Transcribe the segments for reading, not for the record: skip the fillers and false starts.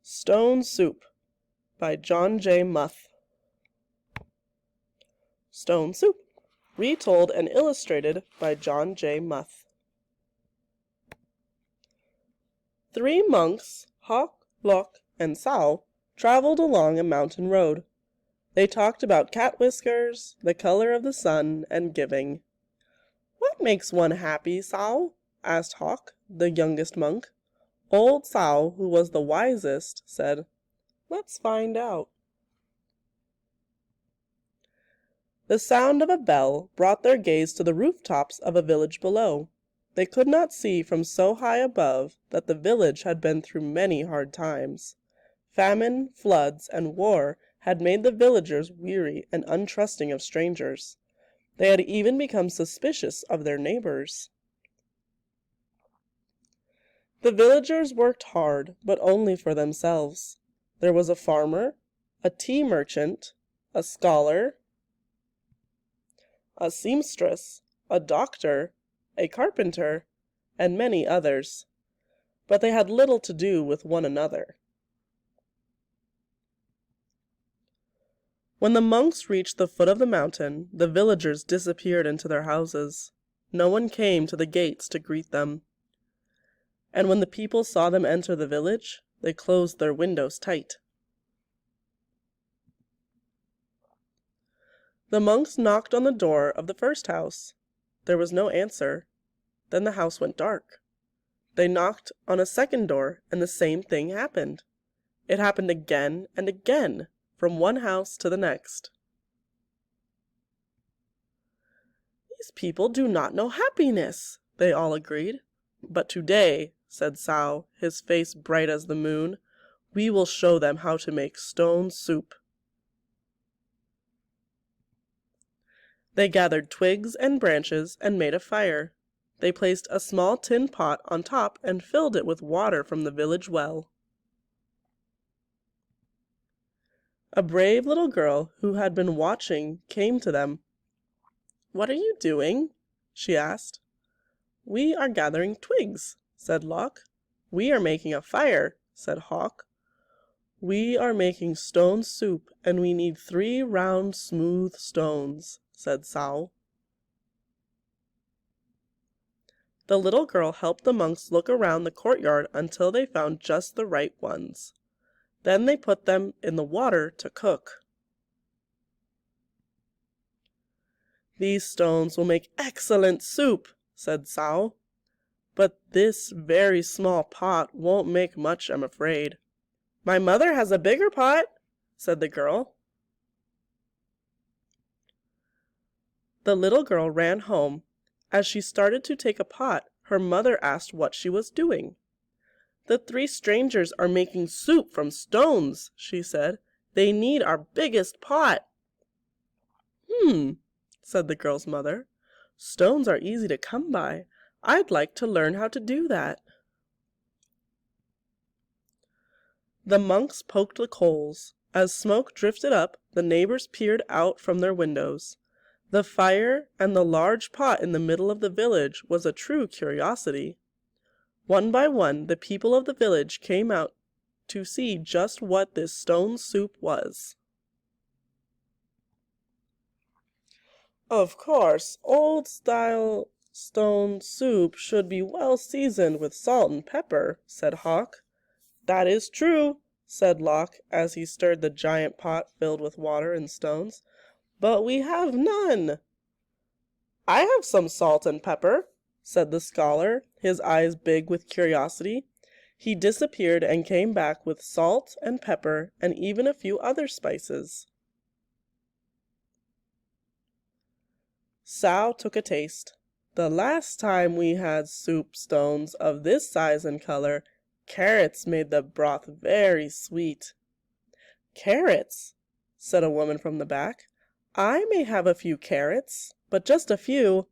Stone Soup by John J. Muth. Stone Soup, retold and illustrated by John J. Muth. 3 monks, Hawk, Lock, and Sow, traveled along a mountain road. They talked about cat whiskers, the color of the sun, and giving. "What makes one happy, Sow?" asked Hawk, the youngest monk. Old Sow, who was the wisest, said, "Let's find out." The sound of a bell brought their gaze to the rooftops of a village below. They could not see from so high above that the village had been through many hard times. Famine, floods, and war had made the villagers weary and untrusting of strangers. They had even become suspicious of their neighbors. The villagers worked hard, but only for themselves. There was a farmer, a tea merchant, a scholar, a seamstress, a doctor, a carpenter, and many others. But they had little to do with one another. When the monks reached the foot of the mountain, the villagers disappeared into their houses. No one came to the gates to greet them. And when the people saw them enter the village, they closed their windows tight. The monks knocked on the door of the first house. There was no answer. Then the house went dark. They knocked on a second door, and the same thing happened. It happened again and again, from one house to the next. "These people do not know happiness," they all agreed. "But today," said Sow, his face bright as the moon, "we will show them how to make stone soup." They gathered twigs and branches and made a fire. They placed a small tin pot on top and filled it with water from the village well. A brave little girl who had been watching came to them. "What are you doing?" she asked. "We are gathering twigs," said Lock. "We are making a fire," said Hawk. "We are making stone soup, and we need 3 round, smooth stones," said Sow. The little girl helped the monks look around the courtyard until they found just the right ones. Then they put them in the water to cook. "These stones will make excellent soup," said Sow. "But this very small pot won't make much, I'm afraid." "My mother has a bigger pot," said the girl. The little girl ran home. As she started to take a pot, her mother asked what she was doing. "The 3 strangers are making soup from stones," she said. "They need our biggest pot." Said the girl's mother. "Stones are easy to come by. I'd like to learn how to do that." The monks poked the coals. As smoke drifted up, the neighbors peered out from their windows. The fire and the large pot in the middle of the village was a true curiosity. One by one, the people of the village came out to see just what this stone soup was. "Of course, old-style stone soup should be well seasoned with salt and pepper," said Hawk. "That is true," said Lock, as he stirred the giant pot filled with water and stones. "But we have none." "I have some salt and pepper," said the scholar, his eyes big with curiosity. He disappeared and came back with salt and pepper and even a few other spices. Sow took a taste. "The last time we had soup stones of this size and color, carrots made the broth very sweet." "Carrots?" said a woman from the back. "I may have a few carrots, but just a few."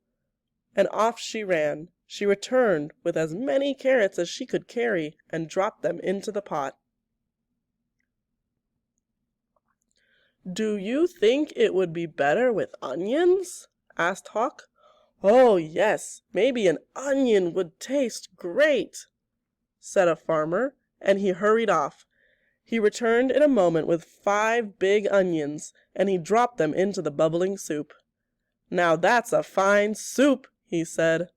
And off she ran. She returned with as many carrots as she could carry and dropped them into the pot. "Do you think it would be better with onions?" asked Hawk. "Oh, yes, maybe an onion would taste great," said a farmer, and he hurried off. He returned in a moment with 5 big onions, and he dropped them into the bubbling soup. "Now that's a fine soup," he said.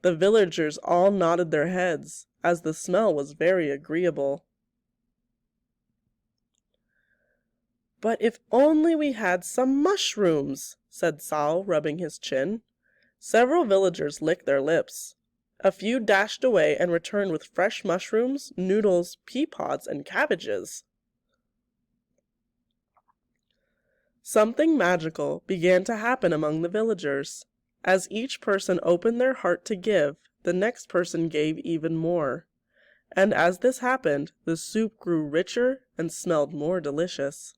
The villagers all nodded their heads, as the smell was very agreeable. "But if only we had some mushrooms," said Sao, rubbing his chin. Several villagers licked their lips. A few dashed away and returned with fresh mushrooms, noodles, pea pods, and cabbages. Something magical began to happen among the villagers. As each person opened their heart to give, the next person gave even more. And as this happened, the soup grew richer and smelled more delicious.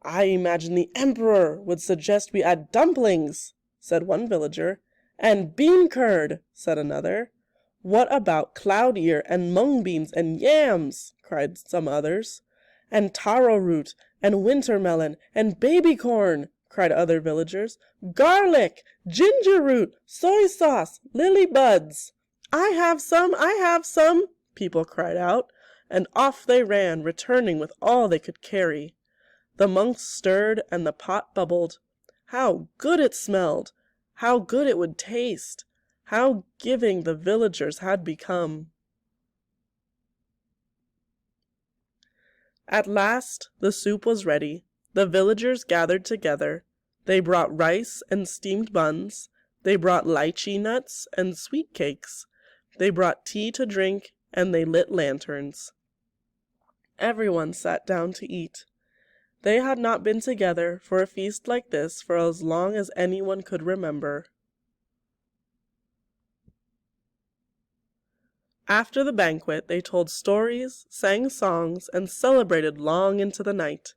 "I imagine the emperor would suggest we add dumplings," said one villager. "And bean curd," said another. "What about cloud ear and mung beans and yams?" cried some others. "And taro root and winter melon and baby corn," cried other villagers. "Garlic, ginger root, soy sauce, lily buds." "I have some," people cried out, and off they ran, returning with all they could carry. The monks stirred, and the pot bubbled. How good it smelled! How good it would taste! How giving the villagers had become! At last the soup was ready. The villagers gathered together. They brought rice and steamed buns. They brought lychee nuts and sweet cakes. They brought tea to drink, and they lit lanterns. Everyone sat down to eat. They had not been together for a feast like this for as long as anyone could remember. After the banquet, they told stories, sang songs, and celebrated long into the night.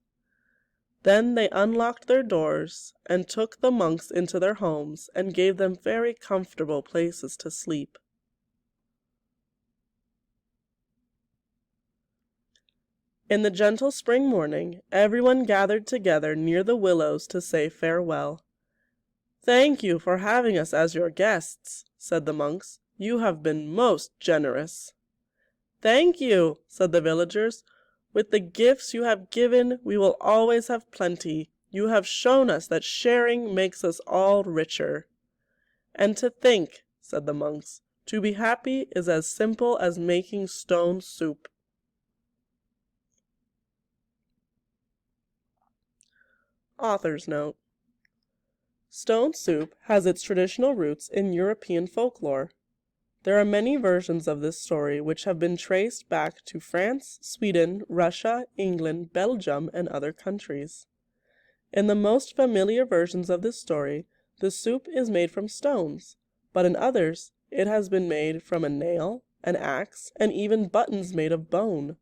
Then they unlocked their doors and took the monks into their homes and gave them very comfortable places to sleep. In the gentle spring morning, everyone gathered together near the willows to say farewell. "Thank you for having us as your guests," said the monks. "You have been most generous." "Thank you," said the villagers. "With the gifts you have given, we will always have plenty. You have shown us that sharing makes us all richer." "And to think," said the monks, "to be happy is as simple as making stone soup." Author's note. Stone soup has its traditional roots in European folklore. There are many versions of this story which have been traced back to France, Sweden, Russia, England, Belgium, and other countries. In the most familiar versions of this story, the soup is made from stones, but in others, it has been made from a nail, an axe, and even buttons made of bone.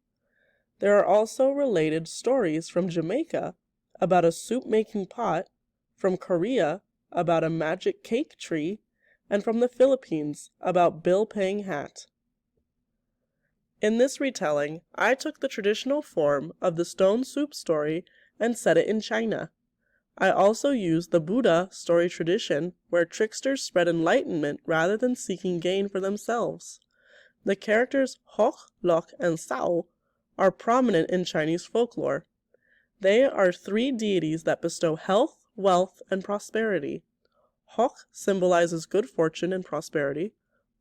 There are also related stories from Jamaica about a soup-making pot, from Korea about a magic cake tree, and from the Philippines about bill-paying hat. In this retelling, I took the traditional form of the stone soup story and set it in China. I also used the Buddha story tradition where tricksters spread enlightenment rather than seeking gain for themselves. The characters Hock, Lok, and Sao are prominent in Chinese folklore. They are 3 deities that bestow health, wealth, and prosperity. Hock symbolizes good fortune and prosperity.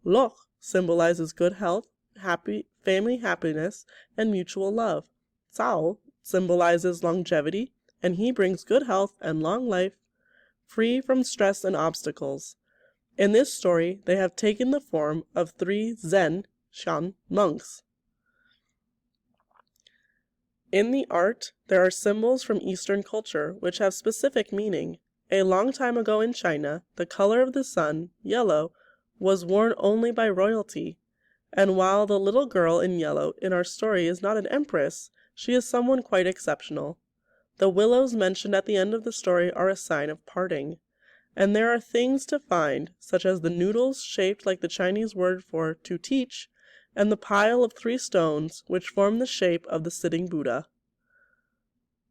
Lok symbolizes good health, family happiness, and mutual love. Sao symbolizes longevity, and he brings good health and long life, free from stress and obstacles. In this story, they have taken the form of 3 Zen, Shan, monks. In the art, there are symbols from Eastern culture which have specific meaning. A long time ago in China, the color of the sun, yellow, was worn only by royalty. And while the little girl in yellow in our story is not an empress, she is someone quite exceptional. The willows mentioned at the end of the story are a sign of parting. And there are things to find, such as the noodles shaped like the Chinese word for to teach, and the pile of 3 stones which form the shape of the sitting Buddha.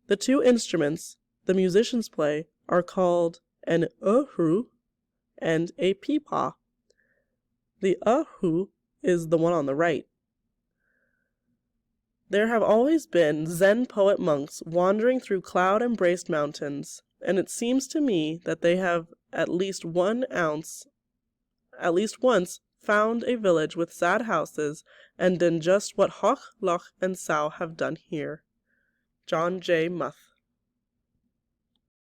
The 2 instruments the musicians play are called an erhu and a peepaw. The erhu is the one on the right. There have always been Zen poet monks wandering through cloud-embraced mountains, and it seems to me that they have at least once found a village with sad houses and done just what Hoch, Loch, and Sow have done here. John J. Muth.